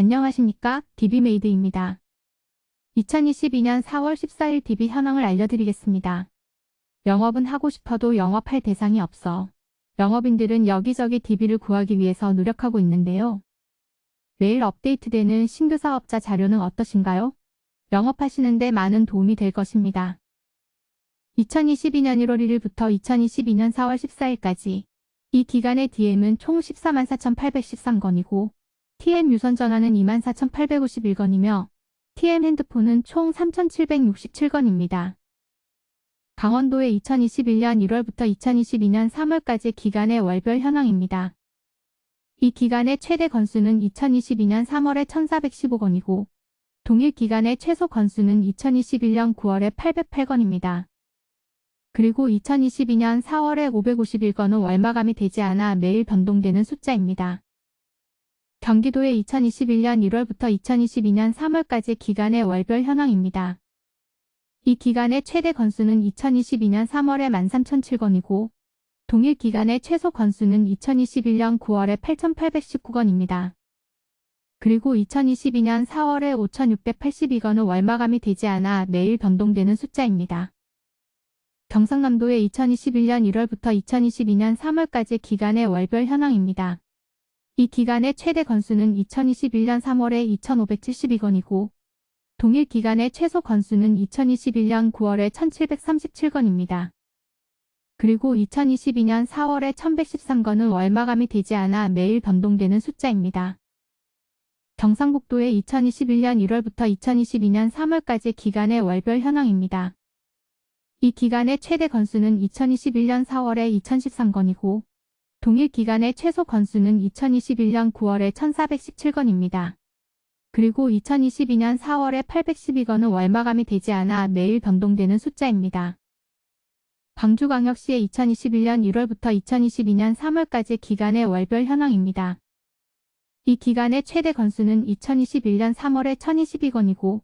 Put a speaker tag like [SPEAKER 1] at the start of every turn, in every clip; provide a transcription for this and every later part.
[SPEAKER 1] 안녕하십니까? DB메이드입니다. 2022년 4월 14일 DB 현황을 알려드리겠습니다. 영업은 하고 싶어도 영업할 대상이 없어. 영업인들은 여기저기 DB를 구하기 위해서 노력하고 있는데요. 매일 업데이트되는 신규 사업자 자료는 어떠신가요? 영업하시는데 많은 도움이 될 것입니다. 2022년 1월 1일부터 2022년 4월 14일까지 이 기간의 DM은 총 144,813건이고 TM 유선 전화는 24,851건이며 TM 핸드폰은 총 3,767건입니다. 강원도의 2021년 1월부터 2022년 3월까지 기간의 월별 현황입니다. 이 기간의 최대 건수는 2022년 3월에 1,415건이고 동일 기간의 최소 건수는 2021년 9월에 808건입니다. 그리고 2022년 4월에 551건은 월마감이 되지 않아 매일 변동되는 숫자입니다. 경기도의 2021년 1월부터 2022년 3월까지 기간의 월별 현황입니다. 이 기간의 최대 건수는 2022년 3월에 13,007건이고 동일 기간의 최소 건수는 2021년 9월에 8,819건입니다. 그리고 2022년 4월에 5,682건은 월마감이 되지 않아 매일 변동되는 숫자입니다. 경상남도의 2021년 1월부터 2022년 3월까지 기간의 월별 현황입니다. 이 기간의 최대 건수는 2021년 3월에 2,572건이고 동일 기간의 최소 건수는 2021년 9월에 1,737건입니다. 그리고 2022년 4월에 1,113건은 월마감이 되지 않아 매일 변동되는 숫자입니다. 경상북도의 2021년 1월부터 2022년 3월까지 기간의 월별 현황입니다. 이 기간의 최대 건수는 2021년 4월에 2,013건이고 동일 기간의 최소 건수는 2021년 9월에 1,417건입니다. 그리고 2022년 4월에 812건은 월마감이 되지 않아 매일 변동되는 숫자입니다. 광주광역시의 2021년 1월부터 2022년 3월까지 기간의 월별 현황입니다. 이 기간의 최대 건수는 2021년 3월에 1,022건이고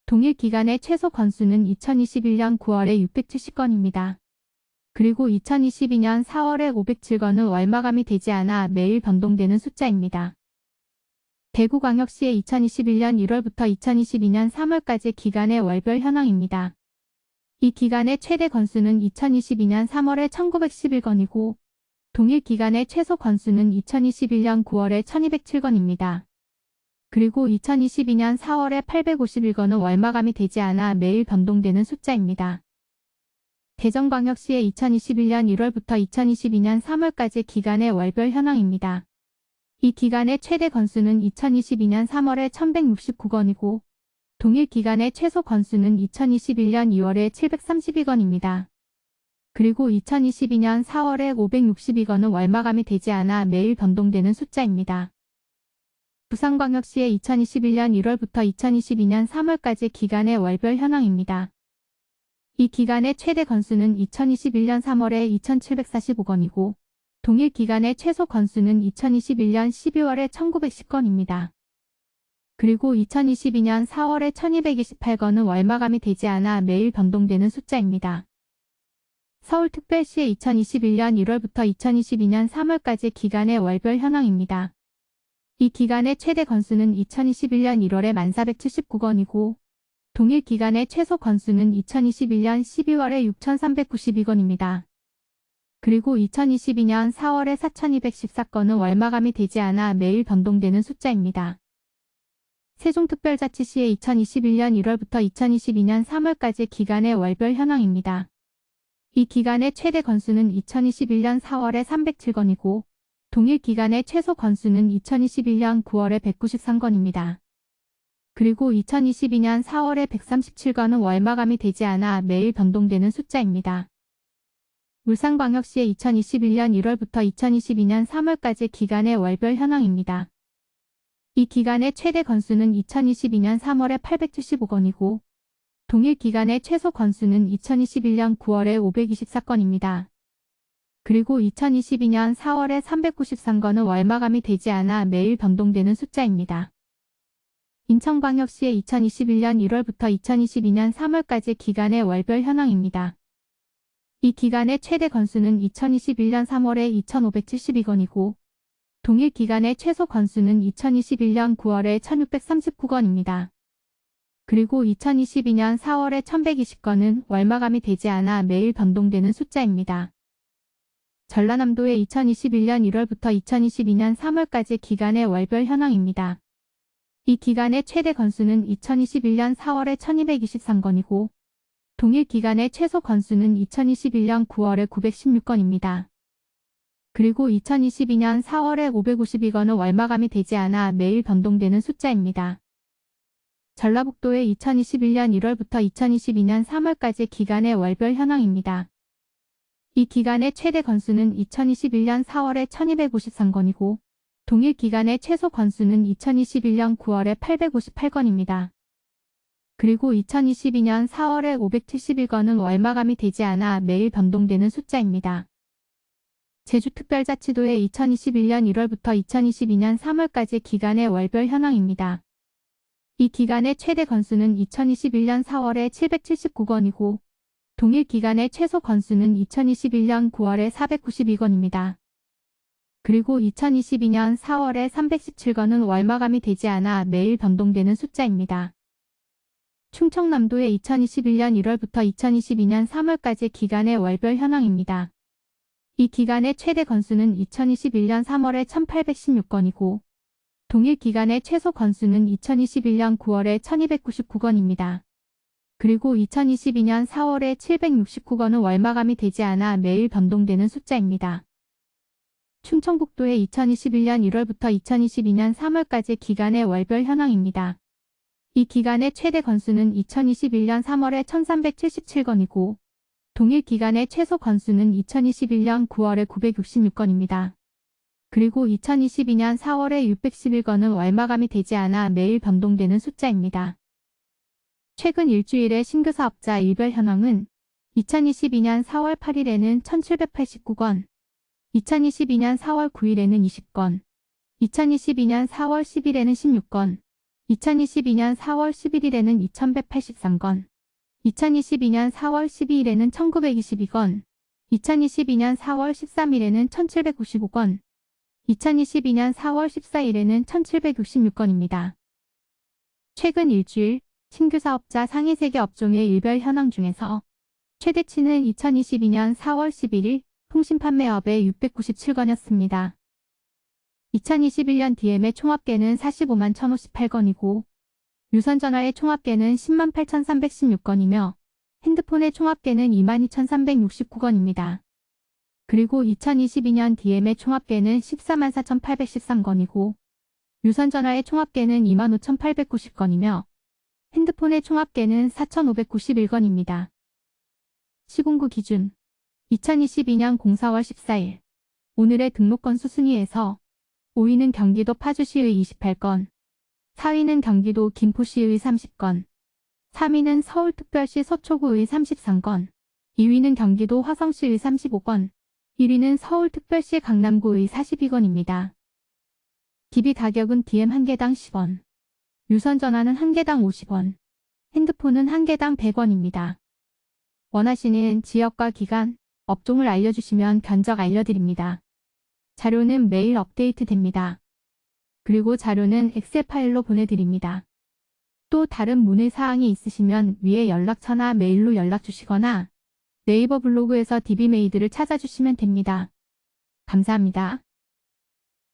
[SPEAKER 1] 동일 기간의 최소 건수는 2021년 9월에 670건입니다. 그리고 2022년 4월에 507건은 월마감이 되지 않아 매일 변동되는 숫자입니다. 대구광역시의 2021년 1월부터 2022년 3월까지 기간의 월별 현황입니다. 이 기간의 최대 건수는 2022년 3월에 1911건이고 동일 기간의 최소 건수는 2021년 9월에 1207건입니다. 그리고 2022년 4월에 851건은 월마감이 되지 않아 매일 변동되는 숫자입니다. 대전광역시의 2021년 1월부터 2022년 3월까지 기간의 월별 현황입니다. 이 기간의 최대 건수는 2022년 3월에 1,169건이고 동일 기간의 최소 건수는 2021년 2월에 732건입니다. 그리고 2022년 4월에 562건은 월마감이 되지 않아 매일 변동되는 숫자입니다. 부산광역시의 2021년 1월부터 2022년 3월까지 기간의 월별 현황입니다. 이 기간의 최대 건수는 2021년 3월에 2,745건이고 동일 기간의 최소 건수는 2021년 12월에 1,910건입니다. 그리고 2022년 4월에 1,228건은 월마감이 되지 않아 매일 변동되는 숫자입니다. 서울특별시의 2021년 1월부터 2022년 3월까지 기간의 월별 현황입니다. 이 기간의 최대 건수는 2021년 1월에 1,479건이고 동일 기간의 최소 건수는 2021년 12월에 6,392건입니다. 그리고 2022년 4월에 4,214건은 월마감이 되지 않아 매일 변동되는 숫자입니다. 세종특별자치시의 2021년 1월부터 2022년 3월까지 기간의 월별 현황입니다. 이 기간의 최대 건수는 2021년 4월에 307건이고 동일 기간의 최소 건수는 2021년 9월에 193건입니다. 그리고 2022년 4월에 137건은 월마감이 되지 않아 매일 변동되는 숫자입니다. 울산광역시의 2021년 1월부터 2022년 3월까지 기간의 월별 현황입니다. 이 기간의 최대 건수는 2022년 3월에 875건이고 동일 기간의 최소 건수는 2021년 9월에 524건입니다. 그리고 2022년 4월에 393건은 월마감이 되지 않아 매일 변동되는 숫자입니다. 인천광역시의 2021년 1월부터 2022년 3월까지 기간의 월별 현황입니다. 이 기간의 최대 건수는 2021년 3월에 2,572건이고 동일 기간의 최소 건수는 2021년 9월에 1639건입니다. 그리고 2022년 4월에 1120건은 월마감이 되지 않아 매일 변동되는 숫자입니다. 전라남도의 2021년 1월부터 2022년 3월까지 기간의 월별 현황입니다. 이 기간의 최대 건수는 2021년 4월에 1223건이고 동일 기간의 최소 건수는 2021년 9월에 916건입니다. 그리고 2022년 4월에 552건은 월마감이 되지 않아 매일 변동되는 숫자입니다. 전라북도의 2021년 1월부터 2022년 3월까지 기간의 월별 현황입니다. 이 기간의 최대 건수는 2021년 4월에 1253건이고 동일 기간의 최소 건수는 2021년 9월에 858건입니다. 그리고 2022년 4월에 571건은 월마감이 되지 않아 매일 변동되는 숫자입니다. 제주특별자치도의 2021년 1월부터 2022년 3월까지 기간의 월별 현황입니다. 이 기간의 최대 건수는 2021년 4월에 779건이고 동일 기간의 최소 건수는 2021년 9월에 492건입니다. 그리고 2022년 4월에 317건은 월마감이 되지 않아 매일 변동되는 숫자입니다. 충청남도의 2021년 1월부터 2022년 3월까지 기간의 월별 현황입니다. 이 기간의 최대 건수는 2021년 3월에 1816건이고 동일 기간의 최소 건수는 2021년 9월에 1299건입니다. 그리고 2022년 4월에 769건은 월마감이 되지 않아 매일 변동되는 숫자입니다. 충청북도의 2021년 1월부터 2022년 3월까지 기간의 월별 현황입니다. 이 기간의 최대 건수는 2021년 3월에 1377건이고 동일 기간의 최소 건수는 2021년 9월에 966건입니다. 그리고 2022년 4월에 611건은 월마감이 되지 않아 매일 변동되는 숫자입니다. 최근 일주일의 신규 사업자 일별 현황은 2022년 4월 8일에는 1789건, 2022년 4월 9일에는 20건, 2022년 4월 10일에는 16건, 2022년 4월 11일에는 2183건, 2022년 4월 12일에는 1922건, 2022년 4월 13일에는 1795건, 2022년 4월 14일에는 1766건입니다. 최근 일주일 신규 사업자 상위 3개 업종의 일별 현황 중에서 최대치는 2022년 4월 11일 통신판매업의 697건이었습니다. 2021년 DM의 총합계는 45만 1058건이고 유선전화의 총합계는 10만 8316건이며 핸드폰의 총합계는 2만 2369건입니다. 그리고 2022년 DM의 총합계는 14만 4813건이고 유선전화의 총합계는 2만 5890건이며 핸드폰의 총합계는 4591건입니다. 시공구 기준 2022년 04월 14일 오늘의 등록 건수 순위에서 5위는 경기도 파주시의 28건, 4위는 경기도 김포시의 30건, 3위는 서울특별시 서초구의 33건, 2위는 경기도 화성시의 35건, 1위는 서울특별시 강남구의 42건입니다. 기비 가격은 DM 1개당 10원, 유선전화는 1개당 50원, 핸드폰은 1개당 100원입니다. 원하시는 지역과 기간, 업종을 알려주시면 견적 알려드립니다. 자료는 매일 업데이트 됩니다. 그리고 자료는 엑셀 파일로 보내드립니다. 또 다른 문의 사항이 있으시면 위에 연락처나 메일로 연락 주시거나 네이버 블로그에서 DB메이드를 찾아주시면 됩니다. 감사합니다.